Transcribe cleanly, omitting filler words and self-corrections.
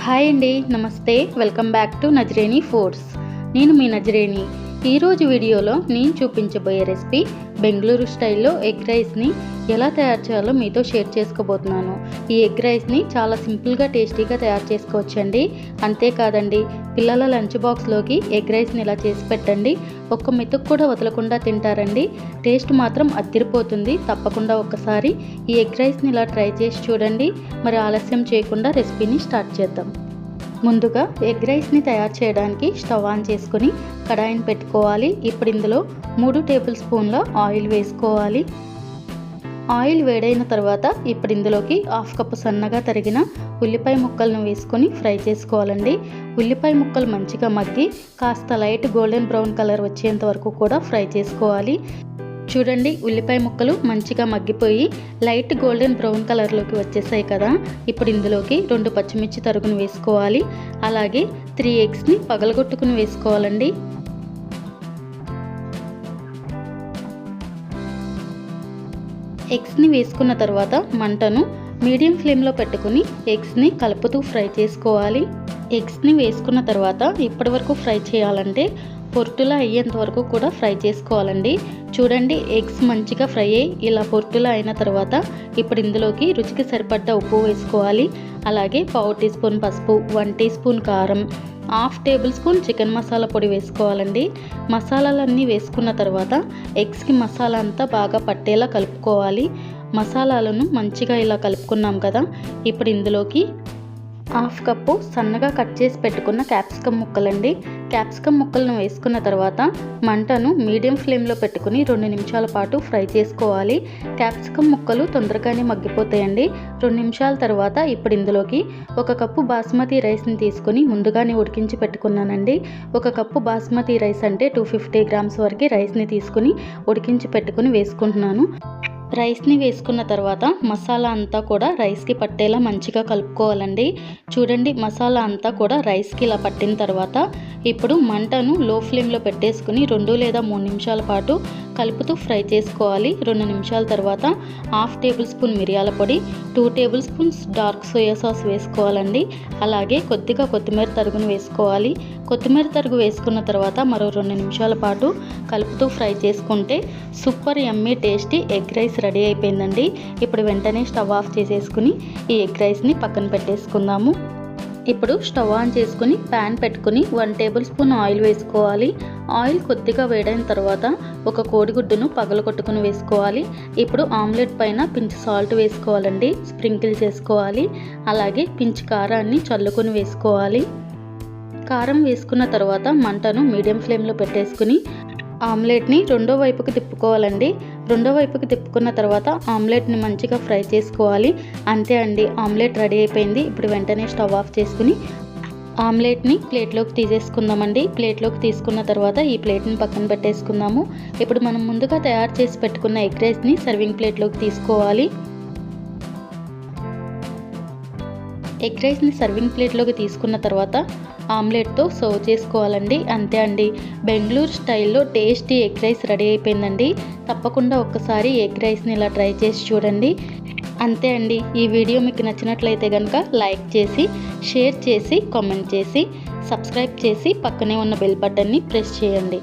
Hi అండి, నమస్తే. Welcome back to Nazareni foods. నేను మీ నజరేని. ఈరోజు వీడియోలో నేను చూపించబోయే రెసిపీ బెంగళూరు స్టైల్లో ఎగ్ రైస్ని ఎలా తయారు చేయాలో మీతో షేర్ చేసుకోబోతున్నాను. ఈ ఎగ్ రైస్ని చాలా సింపుల్గా టేస్టీగా తయారు చేసుకోవచ్చండి. అంతేకాదండి, పిల్లల లంచ్ బాక్స్లోకి ఎగ్ రైస్ని ఇలా చేసి పెట్టండి. ఒక్క మెతుకు కూడా వదలకుండా తింటారండి. టేస్ట్ మాత్రం అదిరిపోతుంది. తప్పకుండా ఒక్కసారి ఈ ఎగ్ రైస్ని ఇలా ట్రై చేసి చూడండి. మరి ఆలస్యం చేయకుండా రెసిపీని స్టార్ట్ చేద్దాం. ముందుగా ఎగ్ రైస్ని తయారు చేయడానికి స్టవ్ ఆన్ చేసుకొని కడాయిని పెట్టుకోవాలి. ఇప్పుడు ఇందులో 3 టేబుల్ స్పూన్ల ఆయిల్ వేసుకోవాలి. ఆయిల్ వేడైన తర్వాత ఇప్పుడు ఇందులోకి 1/2 కప్పు సన్నగా తరిగిన ఉల్లిపాయ ముక్కలను వేసుకొని ఫ్రై చేసుకోవాలండి. ఉల్లిపాయ ముక్కలు మంచిగా మగ్గి కాస్త లైట్ గోల్డెన్ బ్రౌన్ కలర్ వచ్చేంత వరకు కూడా ఫ్రై చేసుకోవాలి. చూడండి, ఉల్లిపాయ ముక్కలు మంచిగా మగ్గిపోయి లైట్ గోల్డెన్ బ్రౌన్ కలర్లోకి వచ్చేసాయి కదా. ఇప్పుడు ఇందులోకి 2 పచ్చిమిర్చి తరుగును వేసుకోవాలి. అలాగే 3 ఎగ్స్ని పగలగొట్టుకుని వేసుకోవాలండి. ఎగ్స్ని వేసుకున్న తర్వాత మంటను మీడియం ఫ్లేమ్లో పెట్టుకుని ఎగ్స్ని కలుపుతూ ఫ్రై చేసుకోవాలి. ఎగ్స్ని వేసుకున్న తర్వాత ఇప్పటివరకు ఫ్రై చేయాలంటే పొట్టులా అయ్యేంత వరకు కూడా ఫ్రై చేసుకోవాలండి. చూడండి, ఎగ్స్ మంచిగా ఫ్రై అయ్యి ఇలా పొట్టులా అయిన తర్వాత ఇప్పుడు ఇందులోకి రుచికి సరిపడ్డ ఉప్పు వేసుకోవాలి. అలాగే 1/4 టీ స్పూన్ పసుపు, 1 టీ స్పూన్ కారం, 1/2 టేబుల్ స్పూన్ చికెన్ మసాలా పొడి వేసుకోవాలండి. మసాలాలన్నీ వేసుకున్న తర్వాత ఎగ్స్కి మసాలా అంతా బాగా పట్టేలా కలుపుకోవాలి. మసాలాలను మంచిగా ఇలా కలుపుకున్నాం కదా. ఇప్పుడు ఇందులోకి 1/2 కప్పు సన్నగా కట్ చేసి పెట్టుకున్న క్యాప్సికమ్ ముక్కలండి. క్యాప్సికమ్ ముక్కలను వేసుకున్న తర్వాత మంటను మీడియం ఫ్లేమ్లో పెట్టుకుని 2 నిమిషాల పాటు ఫ్రై చేసుకోవాలి. క్యాప్సికమ్ ముక్కలు తొందరగానే మగ్గిపోతాయండి. 2 నిమిషాల తర్వాత ఇప్పుడు ఇందులోకి 1 కప్పు బాస్మతి రైస్ని తీసుకుని ముందుగానే ఉడికించి పెట్టుకున్నానండి. 1 కప్పు బాస్మతి రైస్ అంటే 250 గ్రామ్స్ వరకు రైస్ని తీసుకుని ఉడికించి పెట్టుకుని వేసుకుంటున్నాను. రైస్ని వేసుకున్న తర్వాత మసాలా అంతా కూడా రైస్కి పట్టేలా మంచిగా కలుపుకోవాలండి. చూడండి, మసాలా అంతా కూడా రైస్కి ఇలా పట్టిన తర్వాత ఇప్పుడు మంటను లో ఫ్లేమ్లో పెట్టేసుకుని 2 లేదా 3 నిమిషాల పాటు కలుపుతూ ఫ్రై చేసుకోవాలి. 2 నిమిషాల తర్వాత 1/2 టేబుల్ స్పూన్ మిరియాల పొడి, 2 table spoons dark soya sauce వేసుకోవాలండి. అలాగే కొద్దిగా కొత్తిమీర తరుగును వేసుకోవాలి. కొత్తిమీర తరుగు వేసుకున్న తర్వాత మరో 2 నిమిషాల పాటు కలుపుతూ ఫ్రై చేసుకుంటే super yummy tasty egg rice ready అయిపోయిందండి. ఇప్పుడు వెంటనే స్టవ్ ఆఫ్ చేసేసుకుని ఈ ఎగ్ రైస్ని పక్కన పెట్టేసుకుందాము. ఇప్పుడు స్టవ్ ఆన్ చేసుకుని ప్యాన్ పెట్టుకుని 1 టేబుల్ స్పూన్ ఆయిల్ వేసుకోవాలి. ఆయిల్ కొద్దిగా వేడైన తర్వాత ఒక కోడిగుడ్డును పగలగొట్టుకుని వేసుకోవాలి. ఇప్పుడు ఆమ్లెట్ పైన పించ్ సాల్ట్ వేసుకోవాలండి, స్ప్రింకిల్ చేసుకోవాలి. అలాగే పించ్ కారాన్ని చల్లుకొని వేసుకోవాలి. కారం వేసుకున్న తర్వాత మంటను మీడియం ఫ్లేమ్లో పెట్టేసుకుని ఆమ్లెట్ని రెండో వైపుకి తిప్పుకోవాలండి. రెండో వైపుకి తిప్పుకున్న తర్వాత ఆమ్లెట్ని మంచిగా ఫ్రై చేసుకోవాలి. అంతే అండి, ఆమ్లెట్ రెడీ అయిపోయింది. ఇప్పుడు వెంటనే స్టవ్ ఆఫ్ చేసుకుని ఆమ్లెట్ని ప్లేట్లోకి తీసేసుకుందామండి. ప్లేట్లోకి తీసుకున్న తర్వాత ఈ ప్లేట్ని పక్కన పెట్టేసుకుందాము. ఇప్పుడు మనం ముందుగా తయారు చేసి పెట్టుకున్న ఎగ్ రైస్ని సర్వింగ్ ప్లేట్లోకి తీసుకోవాలి. ఎగ్ రైస్ని సర్వింగ్ ప్లేట్లోకి తీసుకున్న తర్వాత ఆమ్లెట్తో సర్వ్ చేసుకోవాలండి. అంతే అండి, బెంగళూరు స్టైల్లో టేస్టీ ఎగ్ రైస్ రెడీ అయిపోయిందండి. తప్పకుండా ఒక్కసారి ఎగ్ రైస్ని ఇలా ట్రై చేసి చూడండి. అంతే అండి, ఈ వీడియో మీకు నచ్చినట్లయితే కనుక లైక్ చేసి, షేర్ చేసి, కామెంట్ చేసి, సబ్స్క్రైబ్ చేసి పక్కనే ఉన్న బెల్ బటన్ని ప్రెస్ చేయండి.